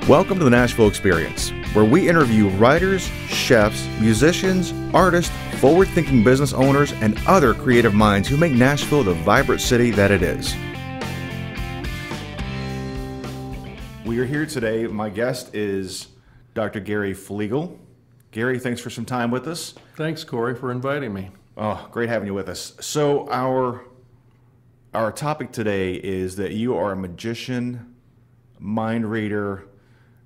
Welcome to the Nashville Experience, where we interview writers, chefs, musicians, artists, forward-thinking business owners, and other creative minds who make Nashville the vibrant city that it is. We are here today. My guest is Dr. Gary Flegal. Gary, thanks for some time with us. Thanks, Corey, for inviting me. Oh, great having you with us. So our topic today is that you are a magician, mind reader,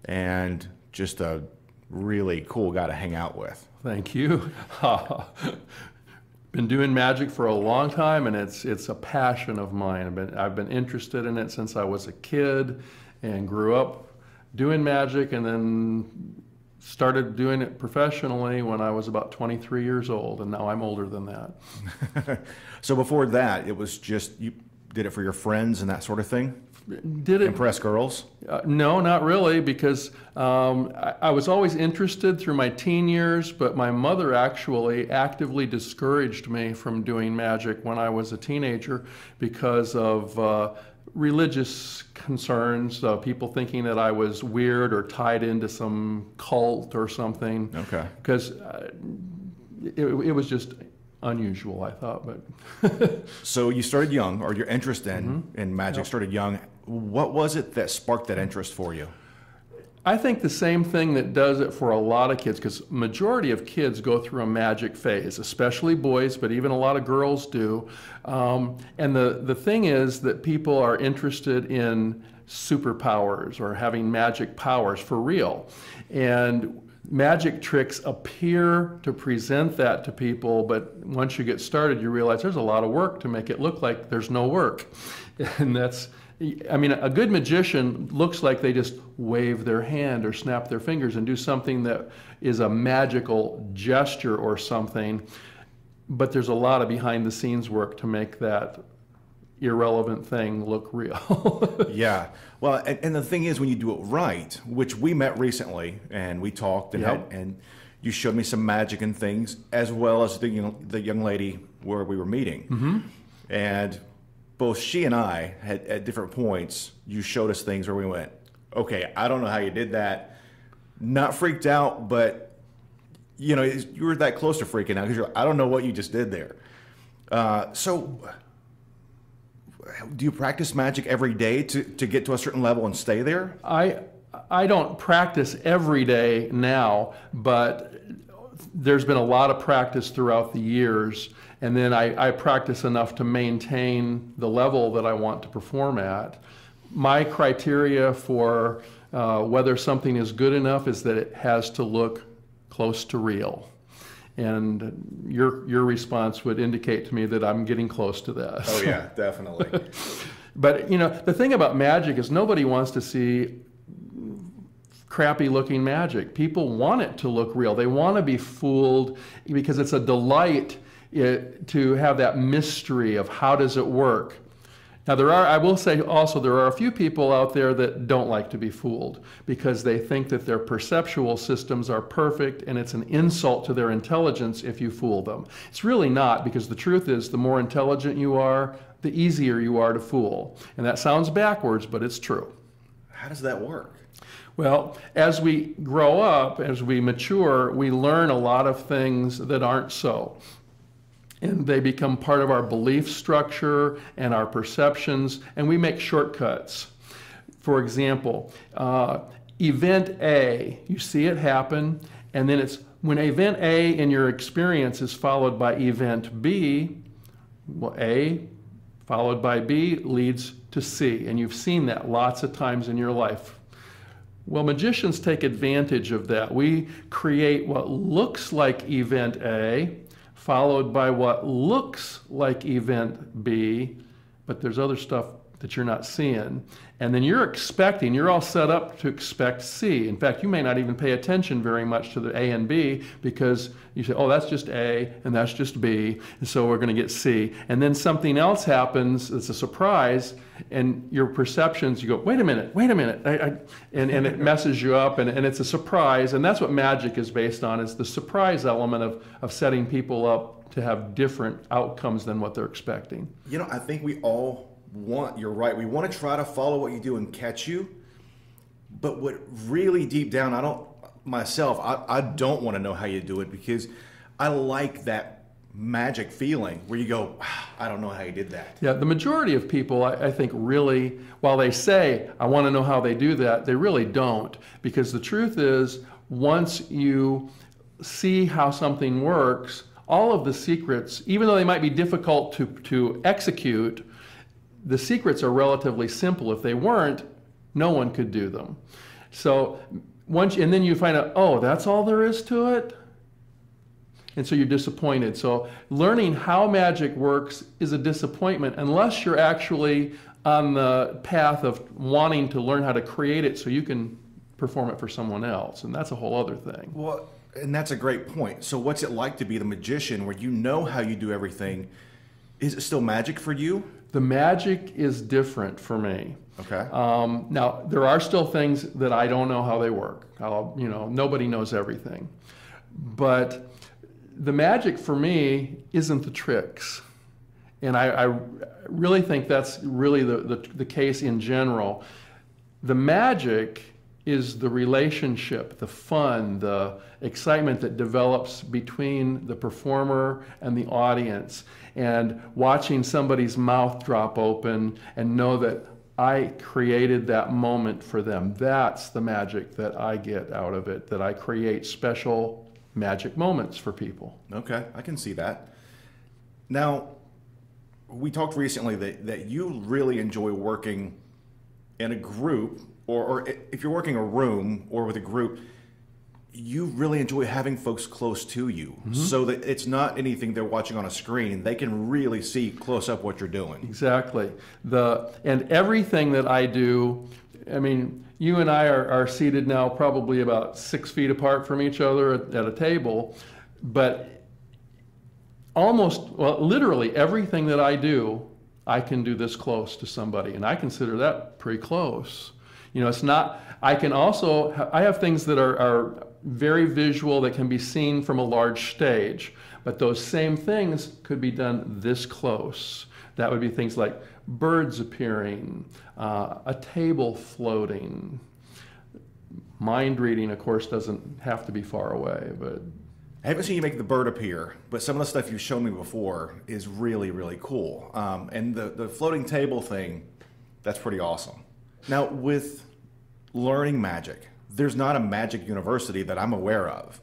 and just a really cool guy to hang out with. Thank you. Been doing magic for a long time, and it's a passion of mine. I've been interested in it since I was a kid and grew up doing magic, and then started doing it professionally when I was about 23 years old, and now I'm older than that. So before that, it was just, you did it for your friends and that sort of thing? Did it impress girls? No, not really, because I was always interested through my teen years, but my mother actually actively discouraged me from doing magic when I was a teenager because of religious concerns, people thinking that I was weird or tied into some cult or something. Okay. Because it was just unusual, I thought. But So you started young, or your interest in magic Yep. started young. What was it that sparked that interest for you? I think the same thing that does it for a lot of kids, because majority of kids go through a magic phase, especially boys, but even a lot of girls do. And the thing is that people are interested in superpowers or having magic powers for real. And magic tricks appear to present that to people, but once you get started, you realize there's a lot of work to make it look like there's no work. And I mean, a good magician looks like they just wave their hand or snap their fingers and do something that is a magical gesture or something, but there's a lot of behind-the-scenes work to make that irrelevant thing look real. Yeah. Well, and the thing is, when you do it right, which we met recently, and we talked, and, Yep. and you showed me some magic and things, as well as the young lady where we were meeting. And both she and I had, at different points, you showed us things where we went, okay, I don't know how you did that. Not freaked out, but you know, you were that close to freaking out because I don't know what you just did there. So do you practice magic every day to get to a certain level and stay there? I don't practice every day now, but there's been a lot of practice throughout the years, and then I practice enough to maintain the level that I want to perform at. My criteria for whether something is good enough is that it has to look close to real. And your response would indicate to me that I'm getting close to that. Oh yeah, definitely. But you know, the thing about magic is nobody wants to see crappy looking magic. People want it to look real. They want to be fooled because it's a delight to have that mystery of how does it work. Now I will say also, there are a few people out there that don't like to be fooled because they think that their perceptual systems are perfect and it's an insult to their intelligence if you fool them. It's really not, because the truth is the more intelligent you are, the easier you are to fool. And that sounds backwards, but it's true. How does that work? Well, as we grow up, as we mature, we learn a lot of things that aren't so. And they become part of our belief structure and our perceptions, and we make shortcuts. For example, event A, you see it happen, and then it's when event A in your experience is followed by event B, well, A followed by B leads to C, and you've seen that lots of times in your life. Well, magicians take advantage of that. We create what looks like event A, followed by what looks like event B, but there's other stuff that you're not seeing. And then you're all set up to expect C. In fact, you may not even pay attention very much to the A and B because you say, oh, that's just A and that's just B, and so we're going to get C. And then something else happens, it's a surprise, and your perceptions, you go, wait a minute, and it messes you up, and it's a surprise. And that's what magic is based on, is the surprise element of setting people up to have different outcomes than what they're expecting. You know, I think we all you're right, we want to try to follow what you do and catch you, But what really deep down, I don't want to know how you do it, because I like that magic feeling where you go, wow, I don't know how you did that. Yeah, the majority of people, I think, really, while they say, I want to know how they do that, they really don't. Because the truth is, once you see how something works, all of the secrets, even though they might be difficult to execute, the secrets are relatively simple. If they weren't, no one could do them. So and then you find out, oh, that's all there is to it? And so you're disappointed. So learning how magic works is a disappointment unless you're actually on the path of wanting to learn how to create it so you can perform it for someone else. And that's a whole other thing. Well, and that's a great point. So what's it like to be the magician where you know how you do everything? Is it still magic for you? The magic is different for me. Okay. Now, there are still things that I don't know how they work. Nobody knows everything. But the magic for me isn't the tricks. And I really think that's really the case in general. The magic is the relationship, the fun, the excitement that develops between the performer and the audience, and watching somebody's mouth drop open and know that I created that moment for them. That's the magic that I get out of it, that I create special magic moments for people. Okay, I can see that. Now, we talked recently that you really enjoy working in a group, or if you're working a room or with a group, you really enjoy having folks close to you, so that it's not anything they're watching on a screen. They can really see close up what you're doing. Exactly. And everything that I do, I mean, you and I are seated now probably about 6 feet apart from each other at a table, but literally everything that I do, I can do this close to somebody, and I consider that pretty close. It's not, I have things that are very visual that can be seen from a large stage, but those same things could be done this close. That would be things like birds appearing, a table floating. Mind reading, of course, doesn't have to be far away, but I haven't seen you make the bird appear, but some of the stuff you've shown me before is really, really cool. And the floating table thing, that's pretty awesome. Now, with learning magic, there's not a magic university that I'm aware of.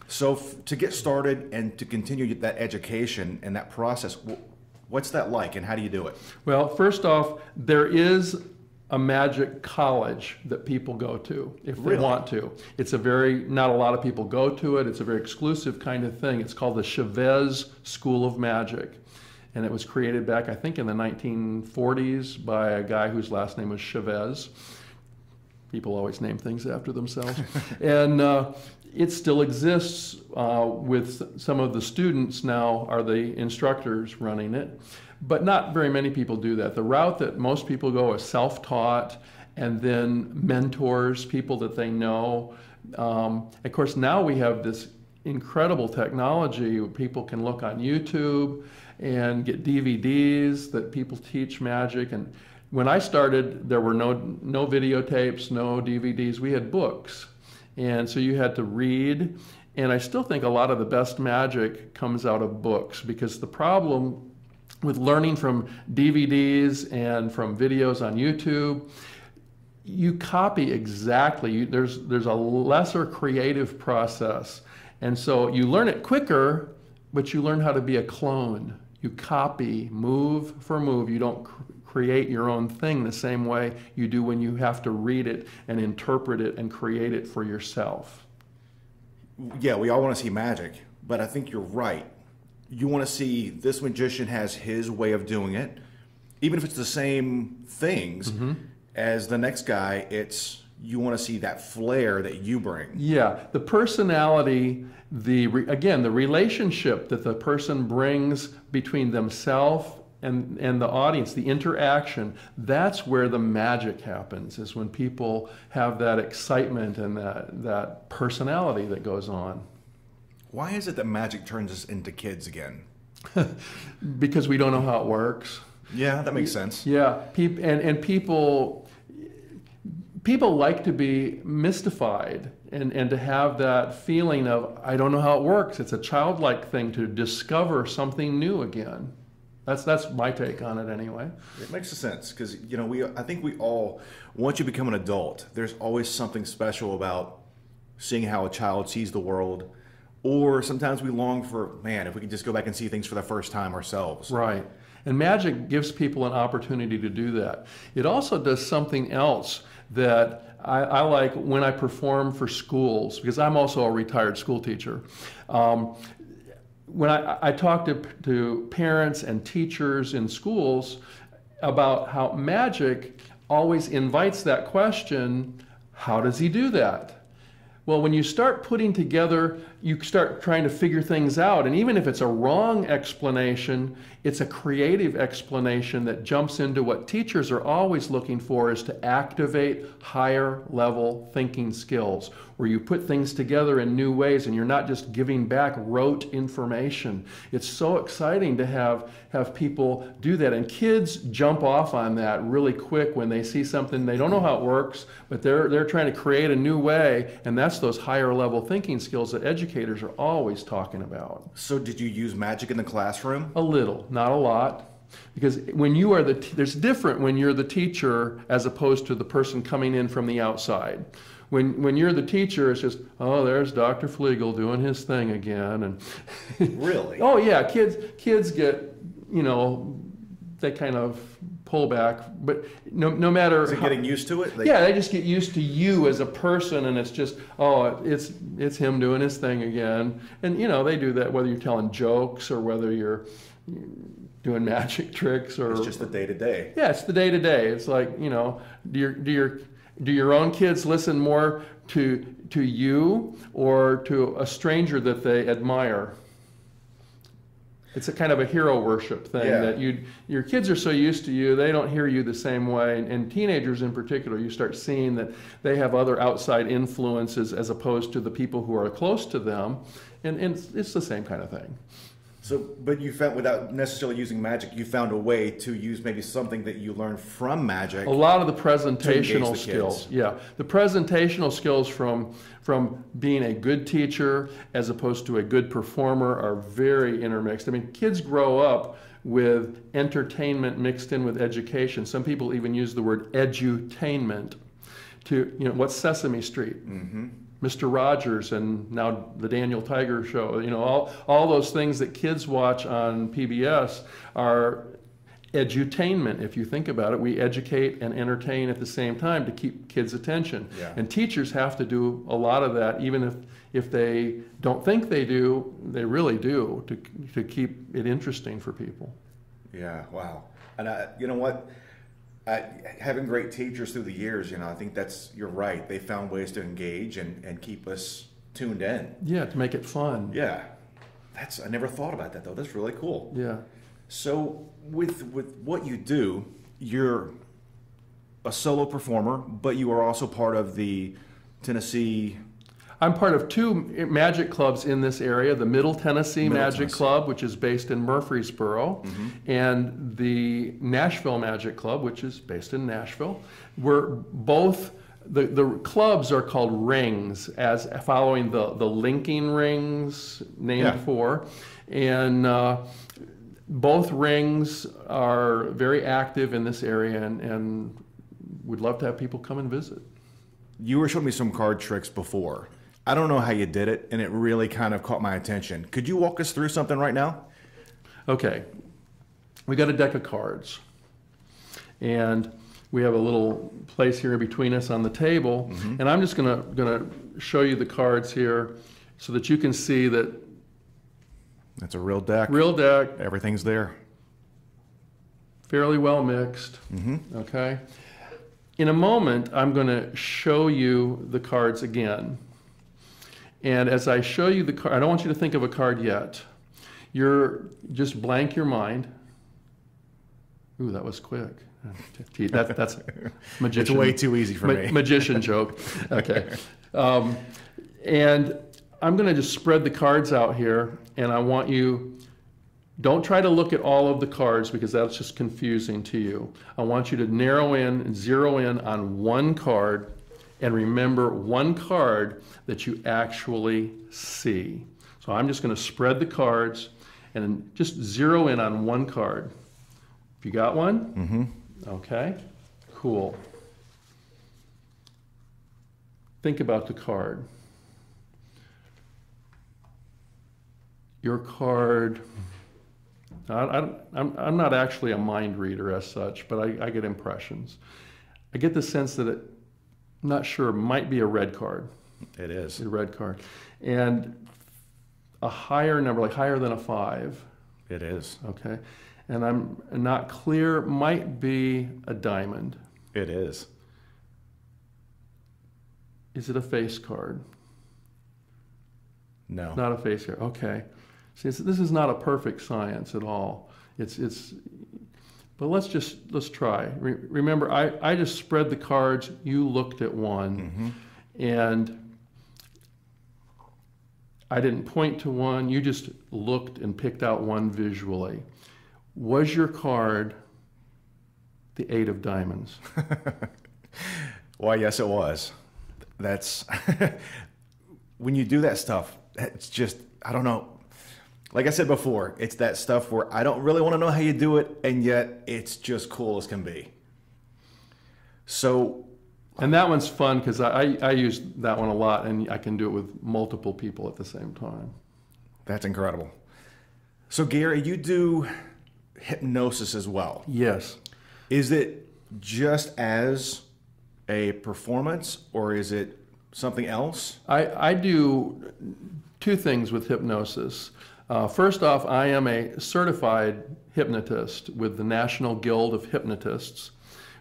So to get started and to continue that education and that process, what's that like, and how do you do it? Well, first off, there is a magic college that people go to if they want to. It's not a lot of people go to it. It's a very exclusive kind of thing. It's called the Chavez School of Magic. And it was created back, I think, in the 1940s by a guy whose last name was Chavez. People always name things after themselves. And it still exists with some of the students now are the instructors running it. But not very many people do that. The route that most people go is self-taught, and then mentors, people that they know. Of course, now we have this incredible technology. People can look on YouTube and get DVDs that people teach magic. And when I started, there were no videotapes, no DVDs. We had books. And so you had to read. And I still think a lot of the best magic comes out of books, because the problem with learning from DVDs and from videos on YouTube, you copy exactly. There's a lesser creative process. And so you learn it quicker, but you learn how to be a clone. You copy move for move. You don't create your own thing the same way you do when you have to read it and interpret it and create it for yourself. Yeah, we all want to see magic, but I think you're right. You want to see this magician has his way of doing it. Even if it's the same things as the next guy, you want to see that flair that you bring. Yeah, the personality, again, the relationship that the person brings between themselves and the audience, the interaction, that's where the magic happens, is when people have that excitement and that personality that goes on. Why is it that magic turns us into kids again? Because we don't know how it works. Yeah, that makes sense. Yeah, people people like to be mystified and to have that feeling of, I don't know how it works. It's a childlike thing to discover something new again. That's my take on it anyway. It makes sense because, you know, I think we all, once you become an adult, there's always something special about seeing how a child sees the world. Or sometimes we long for, man, if we could just go back and see things for the first time ourselves. Right. And magic gives people an opportunity to do that. It also does something else that I like when I perform for schools, because I'm also a retired school teacher. When I talk to parents and teachers in schools about how magic always invites that question, how does he do that? Well, when you start putting together, you start trying to figure things out, and even if it's a wrong explanation, it's a creative explanation that jumps into what teachers are always looking for, is to activate higher level thinking skills, where you put things together in new ways and you're not just giving back rote information. It's so exciting to have people do that, and kids jump off on that really quick when they see something. They don't know how it works, but they're trying to create a new way, and that's those higher level thinking skills that educators are always talking about. So did you use magic in the classroom? A little, not a lot. Because when you are there's different when you're the teacher as opposed to the person coming in from the outside. When you're the teacher, it's just, oh, there's Dr. Flegal doing his thing again. And really? Oh yeah, kids get, you know, they kind of pull back, but no matter Is it getting used to it? Yeah, they just get used to you as a person, and it's just, oh, it's him doing his thing again. And you know, they do that whether you're telling jokes or whether you're doing magic tricks, or it's just the day-to-day. Yeah, it's the day-to-day. It's like, you know, do your own kids listen more to you or to a stranger that they admire? It's a kind of a hero worship thing, yeah. that your kids are so used to you, they don't hear you the same way. And teenagers in particular, you start seeing that they have other outside influences as opposed to the people who are close to them. And it's the same kind of thing. So, but you found, without necessarily using magic, you found a way to use maybe something that you learned from magic. A lot of the presentational skills. Yeah, the presentational skills from being a good teacher as opposed to a good performer are very intermixed. I mean, kids grow up with entertainment mixed in with education. Some people even use the word edutainment to, you know, what's Sesame Street? Mm-hmm. Mr. Rogers, and now the Daniel Tiger Show, you know, all those things that kids watch on PBS are edutainment. If you think about it, we educate and entertain at the same time to keep kids' attention. Yeah. And teachers have to do a lot of that, even if they don't think they do, they really do, to keep it interesting for people. Yeah, wow. And you know what? Having great teachers through the years, you know, I think you're right. They found ways to engage and keep us tuned in. Yeah, to make it fun. Yeah. I never thought about that, though. That's really cool. Yeah. So with what you do, you're a solo performer, but you are also part of the Tennessee... I'm part of two magic clubs in this area, the Middle Tennessee Magic Club, which is based in Murfreesboro, mm-hmm. and the Nashville Magic Club, which is based in Nashville. We're both, the clubs are called rings, as following the linking rings named for, and both rings are very active in this area, and we'd love to have people come and visit. You were showing me some card tricks before. I don't know how you did it, and it really kind of caught my attention. Could you walk us through something right now? Okay. We got a deck of cards, and we have a little place here between us on the table, mm-hmm. and I'm just gonna show you the cards here so that you can see that that's a real deck. Real deck. Everything's there. Fairly well mixed. Mm-hmm. Okay. In a moment, I'm going to show you the cards again. And as I show you the card, I don't want you to think of a card yet. You're just blank your mind. Ooh, that was quick. That's magician. It's way too easy for me. Magician joke. Okay. And I'm going to just spread the cards out here, and I want you, don't try to look at all of the cards because that's just confusing to you. I want you to narrow in and zero in on one card and remember one card that you actually see. So I'm just going to spread the cards and just zero in on one card. If you got one? Mm-hmm. Okay, cool. Think about the card. Your card, I'm not actually a mind reader as such, but I get impressions. I get the sense that I'm not sure, might be a red card. It is. A red card. And a higher number, like higher than a 5. It is. Okay. And I'm not clear, might be a diamond. It is. Is it a face card? No. Not a face card. Okay. See, this is not a perfect science at all. But let's try. Remember, I just spread the cards. You looked at one, and I didn't point to one. You just looked and picked out one visually. Was your card the 8 of diamonds? Why, yes, it was. That's when you do that stuff. It's just, I don't know. Like I said before, it's that stuff where I don't really want to know how you do it, and yet it's just cool as can be. So, and that one's fun because I use that one a lot, and I can do it with multiple people at the same time. That's incredible. So, Gary, you do hypnosis as well. Yes. Is it just as a performance, or is it something else? I do 2 things with hypnosis. First off, I am a certified hypnotist with the National Guild of Hypnotists,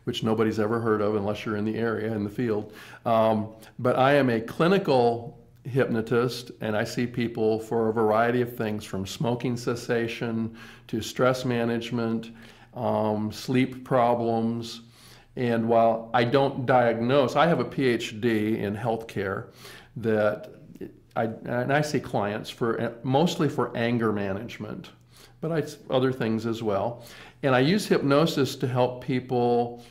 which nobody's ever heard of unless you're in the area, in the field. But I am a clinical hypnotist, and I see people for a variety of things, from smoking cessation to stress management, sleep problems. And while I don't diagnose, I have a PhD in healthcare that I see clients for mostly for anger management, but other things as well. And I use hypnosis to help people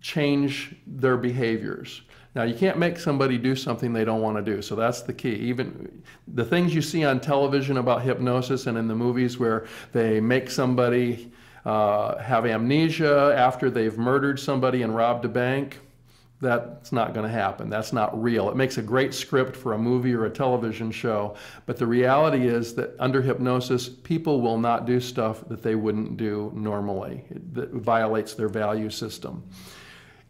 change their behaviors. Now, you can't make somebody do something they don't want to do, so that's the key. Even the things you see on television about hypnosis and in the movies where they make somebody have amnesia after they've murdered somebody and robbed a bank, that's not going to happen. That's not real. It makes a great script for a movie or a television show, but the reality is that under hypnosis, people will not do stuff that they wouldn't do normally. That violates their value system.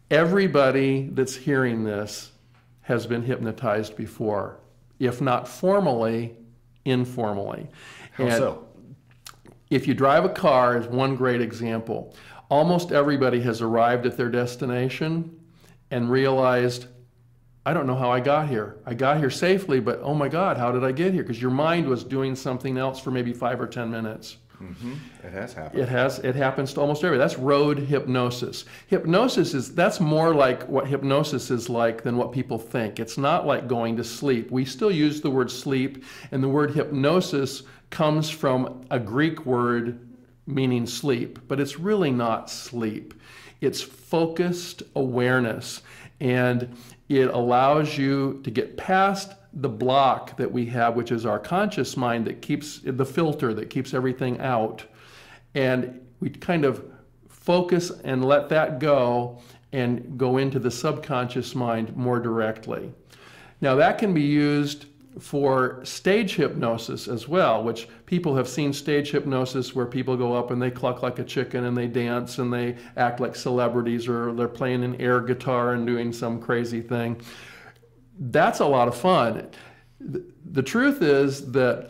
Everybody that's hearing this has been hypnotized before, if not formally, informally. How so? If you drive a car, is one great example. Almost everybody has arrived at their destination and realized, I don't know how I got here. I got here safely, but oh my God, how did I get here? Because your mind was doing something else for maybe 5 or 10 minutes. Mm-hmm. It has happened. It happens to almost everybody. That's road hypnosis. That's more like what hypnosis is like than what people think. It's not like going to sleep. We still use the word sleep, and the word hypnosis comes from a Greek word meaning sleep, but it's really not sleep. It's focused awareness, and it allows you to get past the block that we have, which is our conscious mind that keeps the filter that keeps everything out. And we kind of focus and let that go and go into the subconscious mind more directly. Now, that can be used for stage hypnosis as well, which people have seen stage hypnosis where people go up and they cluck like a chicken and they dance and they act like celebrities, or they're playing an air guitar and doing some crazy thing. That's a lot of fun. The truth is that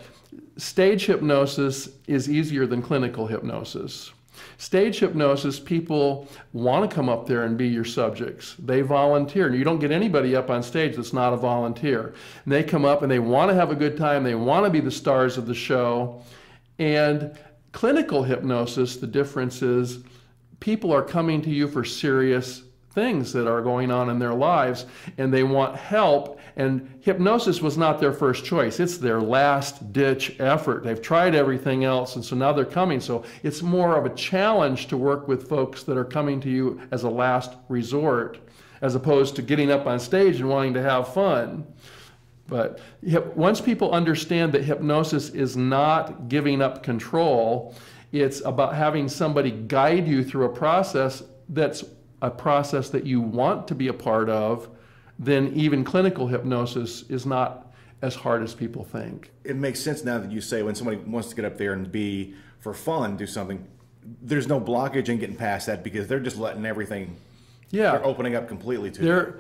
stage hypnosis is easier than clinical hypnosis. Stage hypnosis, people want to come up there and be your subjects. They volunteer. You don't get anybody up on stage that's not a volunteer. And they come up and they want to have a good time. They want to be the stars of the show. And clinical hypnosis, the difference is people are coming to you for serious things that are going on in their lives, and they want help. And hypnosis was not their first choice. It's their last ditch effort. They've tried everything else, and so now they're coming. So it's more of a challenge to work with folks that are coming to you as a last resort. as opposed to getting up on stage and wanting to have fun. But once people understand that hypnosis is not giving up control, it's about having somebody guide you through a process that's a process that you want to be a part of, then even clinical hypnosis is not as hard as people think. It makes sense now that you say when somebody wants to get up there and be, for fun, do something, there's no blockage in getting past that because they're just letting everything, they're opening up completely to you.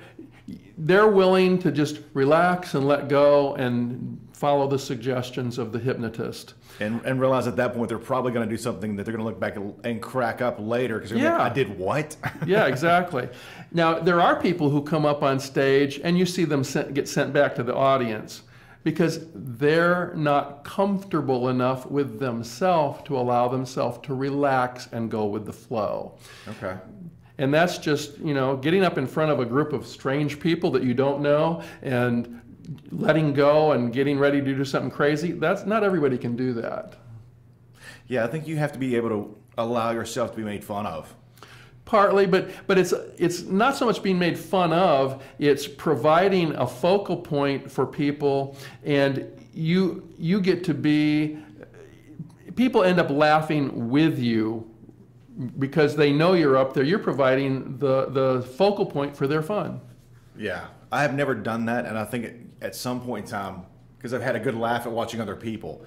They're willing to just relax and let go and follow the suggestions of the hypnotist. And realize at that point they're probably going to do something that they're going to look back and crack up later because they're like, I did what? Yeah, exactly. Now, there are people who come up on stage and you see them get sent back to the audience because they're not comfortable enough with themselves to allow themselves to relax and go with the flow. Okay. And that's just, you know, getting up in front of a group of strange people that you don't know and letting go and getting ready to do something crazy. That's not everybody can do that. Yeah, I think you have to be able to allow yourself to be made fun of. Partly, but it's not so much being made fun of, it's providing a focal point for people, and you get to be, people end up laughing with you because they know you're up there. You're providing the focal point for their fun. Yeah, I have never done that, and I think at some point in time, because I've had a good laugh at watching other people,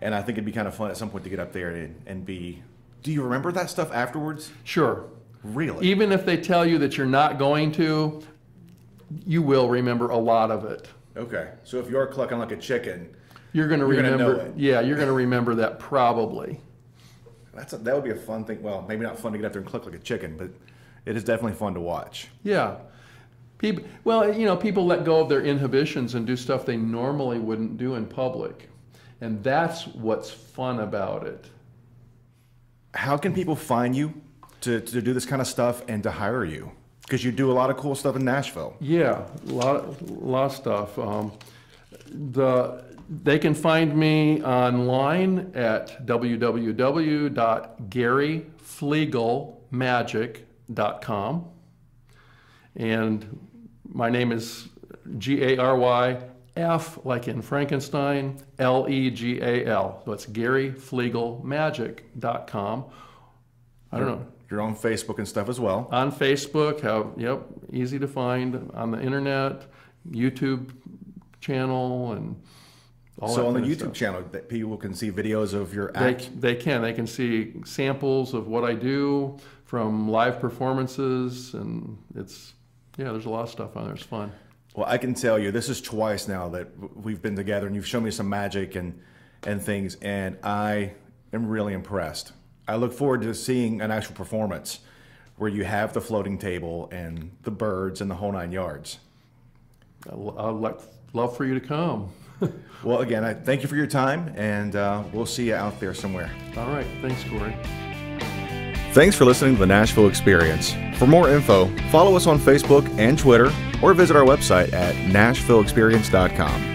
and I think it'd be kind of fun at some point to get up there and be, do you remember that stuff afterwards? Sure. Really? Even if they tell you that you're not going to, you will remember a lot of it. Okay, so if you're clucking like a chicken, you're going to remember. Know it. Yeah, you're going to remember that probably. That would be a fun thing. Well, maybe not fun to get up there and cluck like a chicken, but it is definitely fun to watch. Yeah. Well, you know, people let go of their inhibitions and do stuff they normally wouldn't do in public. And that's what's fun about it. How can people find you to do this kind of stuff and to hire you? Because you do a lot of cool stuff in Nashville. Yeah, a lot of stuff. They can find me online at www.garyflegalmagic.com. And my name is G-A-R-Y-F, like in Frankenstein, L-E-G-A-L. So it's garyflegalmagic.com. I don't know. You're on Facebook and stuff as well. On Facebook, yep, easy to find. On the internet, YouTube channel, and all that. So on the YouTube stuff. channel, that people can see videos of your act? They can see samples of what I do from live performances, and there's a lot of stuff on there. It's fun. Well, I can tell you, this is twice now that we've been together, and you've shown me some magic and things, and I am really impressed. I look forward to seeing an actual performance where you have the floating table and the birds and the whole 9 yards. I'd love for you to come. Well, again, I thank you for your time, and we'll see you out there somewhere. All right. Thanks, Corey. Thanks for listening to the Nashville Experience. For more info, follow us on Facebook and Twitter, or visit our website at nashvilleexperience.com.